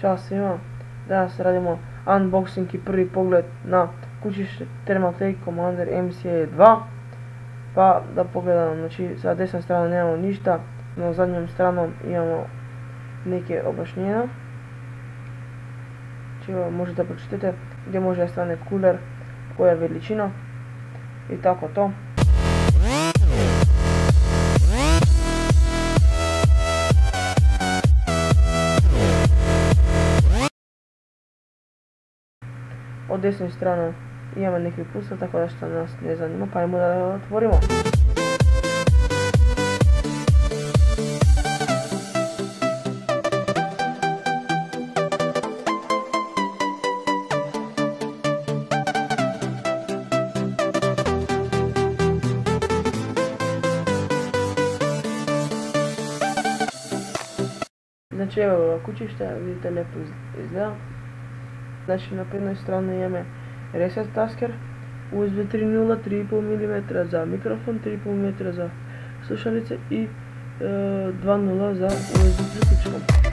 Ćao svima, danas radimo unboxing i prvi pogled na kućište Thermaltake Commander MCA2. Pa da pogledamo, znači sa desne strane nemamo ništa, na zadnjom stranom imamo neke objašnjenja. Znači možete pročitati gdje može strane kuler, koja je veličina i tako to. Od desne strane imamo neki pusta, tako da što nas ne zanima, pa ajmo da ga otvorimo. Znači evo ga kućište, vidite lijepo izgleda. Znači na jednoj strani imamo reset tasker, USB 3.0 3,5 mm za mikrofon, 3,5 mm za slušalice i 2.0 za USB priključkom.